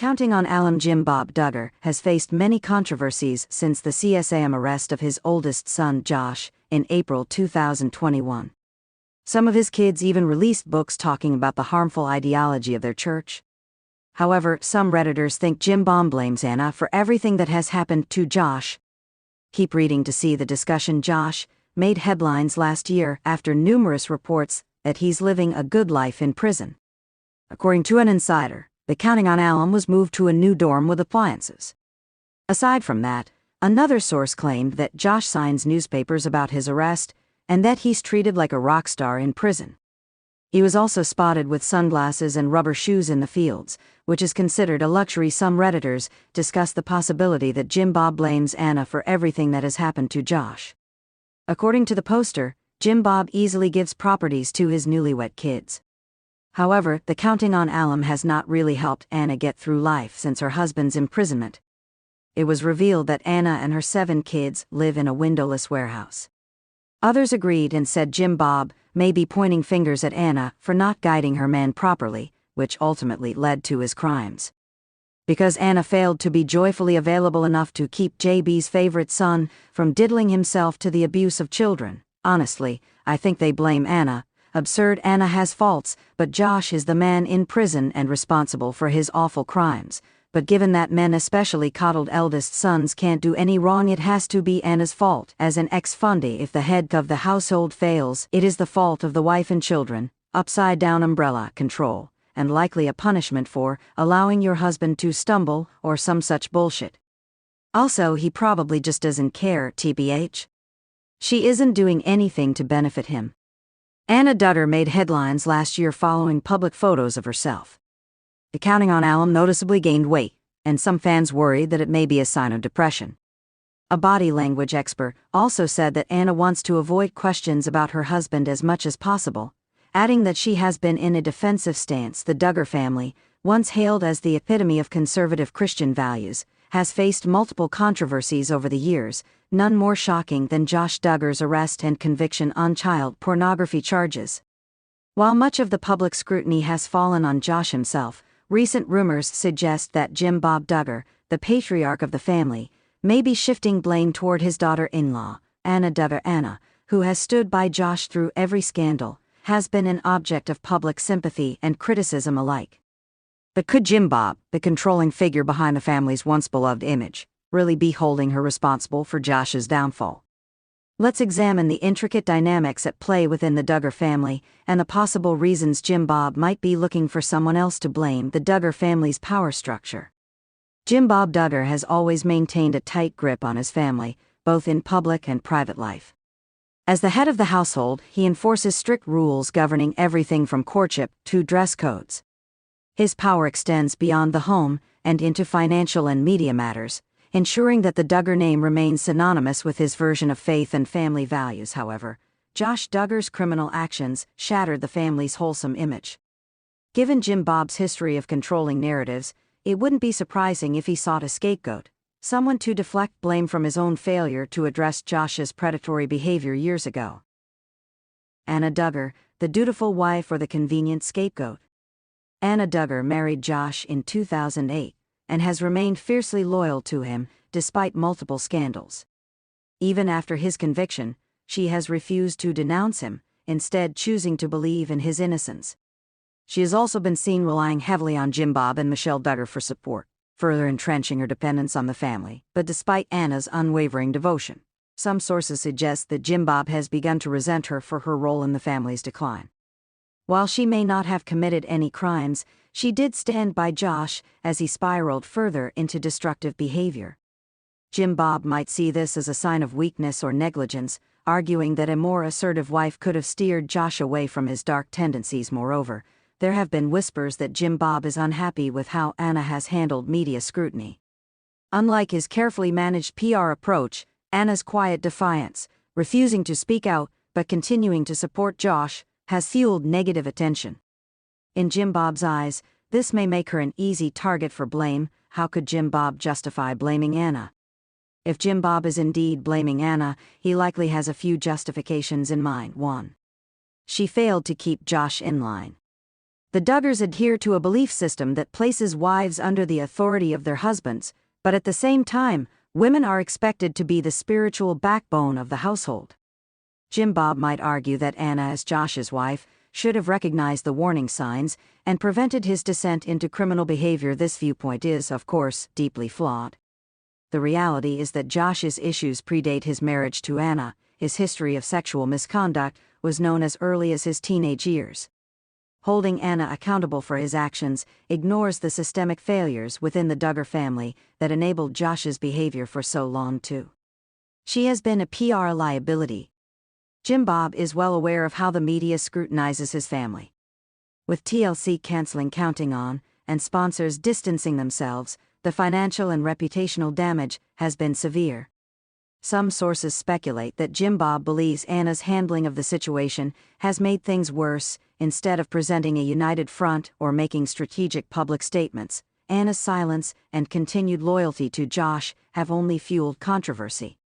Counting on alum Jim Bob Duggar has faced many controversies since the CSAM arrest of his oldest son Josh in April 2021. Some of his kids even released books talking about the harmful ideology of their church. However, some Redditors think Jim Bob blames Anna for everything that has happened to Josh. Keep reading to see the discussion. Josh made headlines last year after numerous reports that he's living a good life in prison. According to an insider, the Counting on Alum was moved to a new dorm with appliances. Aside from that, another source claimed that Josh signs newspapers about his arrest and that he's treated like a rock star in prison. He was also spotted with sunglasses and rubber shoes in the fields, which is considered a luxury. Some Redditors discuss the possibility that Jim Bob blames Anna for everything that has happened to Josh. According to the poster, Jim Bob easily gives properties to his newlywed kids. However, the Counting on Alum has not really helped Anna get through life since her husband's imprisonment. It was revealed that Anna and her 7 kids live in a windowless warehouse. Others agreed and said Jim Bob may be pointing fingers at Anna for not guiding her man properly, which ultimately led to his crimes. Because Anna failed to be joyfully available enough to keep JB's favorite son from diddling himself to the abuse of children. Honestly, I think they blame Anna. Absurd. Anna has faults, but Josh is the man in prison and responsible for his awful crimes. But given that men, especially coddled eldest sons, can't do any wrong, it has to be Anna's fault. As an ex-fundy, if the head of the household fails, it is the fault of the wife and children. Upside down umbrella control, and likely a punishment for allowing your husband to stumble or some such bullshit. Also, he probably just doesn't care, tbh. She isn't doing anything to benefit him. Anna Duggar made headlines last year following public photos of herself. The Counting on Alum noticeably gained weight, and some fans worried that it may be a sign of depression. A body language expert also said that Anna wants to avoid questions about her husband as much as possible, adding that she has been in a defensive stance. The Duggar family, once hailed as the epitome of conservative Christian values, has faced multiple controversies over the years, none more shocking than Josh Duggar's arrest and conviction on child pornography charges. While much of the public scrutiny has fallen on Josh himself, recent rumors suggest that Jim Bob Duggar, the patriarch of the family, may be shifting blame toward his daughter-in-law, Anna Duggar. Anna, who has stood by Josh through every scandal, has been an object of public sympathy and criticism alike. But could Jim Bob, the controlling figure behind the family's once beloved image, really be holding her responsible for Josh's downfall? Let's examine the intricate dynamics at play within the Duggar family and the possible reasons Jim Bob might be looking for someone else to blame. The Duggar family's power structure. Jim Bob Duggar has always maintained a tight grip on his family, both in public and private life. As the head of the household, he enforces strict rules governing everything from courtship to dress codes. His power extends beyond the home and into financial and media matters, ensuring that the Duggar name remains synonymous with his version of faith and family values. However, Josh Duggar's criminal actions shattered the family's wholesome image. Given Jim Bob's history of controlling narratives, it wouldn't be surprising if he sought a scapegoat, someone to deflect blame from his own failure to address Josh's predatory behavior years ago. Anna Duggar, the dutiful wife or the convenient scapegoat? Anna Duggar married Josh in 2008 and has remained fiercely loyal to him despite multiple scandals. Even after his conviction, she has refused to denounce him, instead choosing to believe in his innocence. She has also been seen relying heavily on Jim Bob and Michelle Duggar for support, further entrenching her dependence on the family. But despite Anna's unwavering devotion, some sources suggest that Jim Bob has begun to resent her for her role in the family's decline. While she may not have committed any crimes, she did stand by Josh as he spiraled further into destructive behavior. Jim Bob might see this as a sign of weakness or negligence, arguing that a more assertive wife could have steered Josh away from his dark tendencies. Moreover, there have been whispers that Jim Bob is unhappy with how Anna has handled media scrutiny. Unlike his carefully managed PR approach, Anna's quiet defiance, refusing to speak out but continuing to support Josh, has fueled negative attention. In Jim Bob's eyes, this may make her an easy target for blame. How could Jim Bob justify blaming Anna? If Jim Bob is indeed blaming Anna, he likely has a few justifications in mind. 1. She failed to keep Josh in line. The Duggars adhere to a belief system that places wives under the authority of their husbands, but at the same time, women are expected to be the spiritual backbone of the household. Jim Bob might argue that Anna, as Josh's wife, should have recognized the warning signs and prevented his descent into criminal behavior. This viewpoint is, of course, deeply flawed. The reality is that Josh's issues predate his marriage to Anna. His history of sexual misconduct was known as early as his teenage years. Holding Anna accountable for his actions ignores the systemic failures within the Duggar family that enabled Josh's behavior for so long too. She has been a PR liability. Jim Bob is well aware of how the media scrutinizes his family. With TLC canceling Counting On and sponsors distancing themselves, the financial and reputational damage has been severe. Some sources speculate that Jim Bob believes Anna's handling of the situation has made things worse. Instead of presenting a united front or making strategic public statements, Anna's silence and continued loyalty to Josh have only fueled controversy.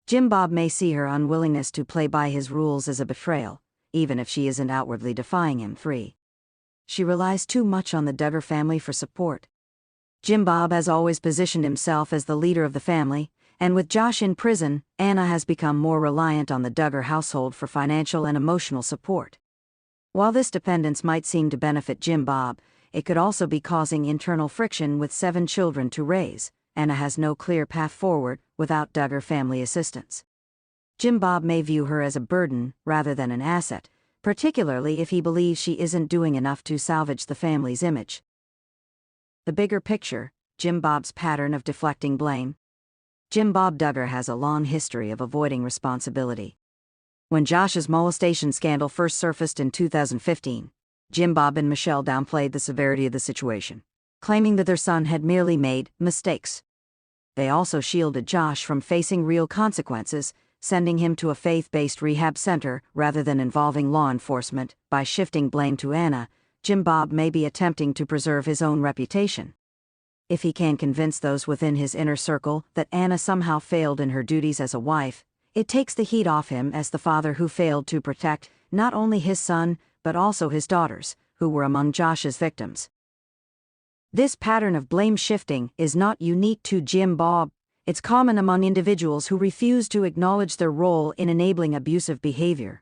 Jim Bob may see her unwillingness to play by his rules as a betrayal, even if she isn't outwardly defying him. 3. She relies too much on the Duggar family for support. Jim Bob has always positioned himself as the leader of the family, and with Josh in prison, Anna has become more reliant on the Duggar household for financial and emotional support. While this dependence might seem to benefit Jim Bob, it could also be causing internal friction. With 7 children to raise, Anna has no clear path forward without Duggar family assistance. Jim Bob may view her as a burden rather than an asset, particularly if he believes she isn't doing enough to salvage the family's image. The bigger picture: Jim Bob's pattern of deflecting blame. Jim Bob Duggar has a long history of avoiding responsibility. When Josh's molestation scandal first surfaced in 2015, Jim Bob and Michelle downplayed the severity of the situation, claiming that their son had merely made mistakes. They also shielded Josh from facing real consequences, sending him to a faith-based rehab center rather than involving law enforcement. By shifting blame to Anna, Jim Bob may be attempting to preserve his own reputation. If he can convince those within his inner circle that Anna somehow failed in her duties as a wife, it takes the heat off him as the father who failed to protect not only his son, but also his daughters, who were among Josh's victims. This pattern of blame shifting is not unique to Jim Bob. It's common among individuals who refuse to acknowledge their role in enabling abusive behavior.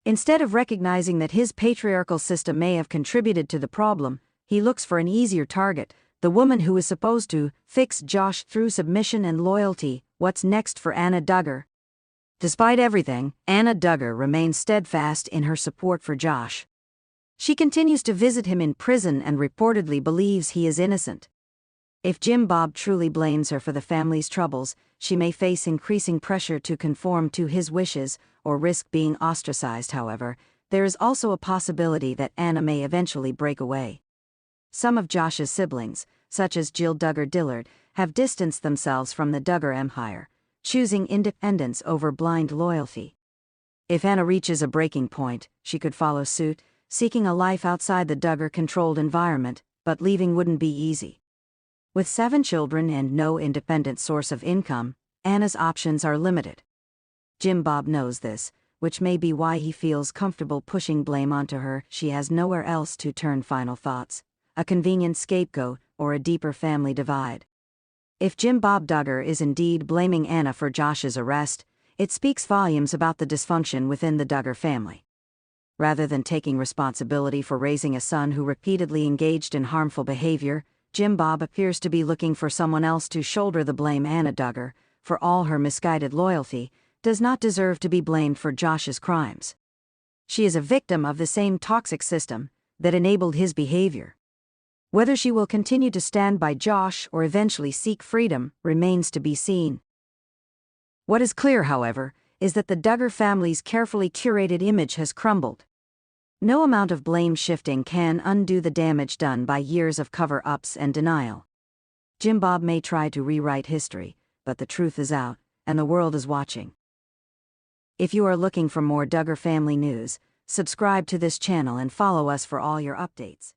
Instead of recognizing that his patriarchal system may have contributed to the problem, he looks for an easier target: the woman who is supposed to fix Josh through submission and loyalty. What's next for Anna Duggar? Despite everything, Anna Duggar remains steadfast in her support for Josh. She continues to visit him in prison and reportedly believes he is innocent. If Jim Bob truly blames her for the family's troubles, she may face increasing pressure to conform to his wishes or risk being ostracized. However, there is also a possibility that Anna may eventually break away. Some of Josh's siblings, such as Jill Duggar Dillard, have distanced themselves from the Duggar empire, choosing independence over blind loyalty. If Anna reaches a breaking point, she could follow suit, seeking a life outside the Duggar-controlled environment, but leaving wouldn't be easy. With 7 children and no independent source of income, Anna's options are limited. Jim Bob knows this, which may be why he feels comfortable pushing blame onto her. She has nowhere else to turn. Final thoughts: a convenient scapegoat or a deeper family divide. If Jim Bob Duggar is indeed blaming Anna for Josh's arrest, it speaks volumes about the dysfunction within the Duggar family. Rather than taking responsibility for raising a son who repeatedly engaged in harmful behavior, Jim Bob appears to be looking for someone else to shoulder the blame. Anna Duggar, for all her misguided loyalty, does not deserve to be blamed for Josh's crimes. She is a victim of the same toxic system that enabled his behavior. Whether she will continue to stand by Josh or eventually seek freedom remains to be seen. What is clear, however, is that the Duggar family's carefully curated image has crumbled. No amount of blame shifting can undo the damage done by years of cover-ups and denial. Jim Bob may try to rewrite history, but the truth is out, and the world is watching. If you are looking for more Duggar family news, subscribe to this channel and follow us for all your updates.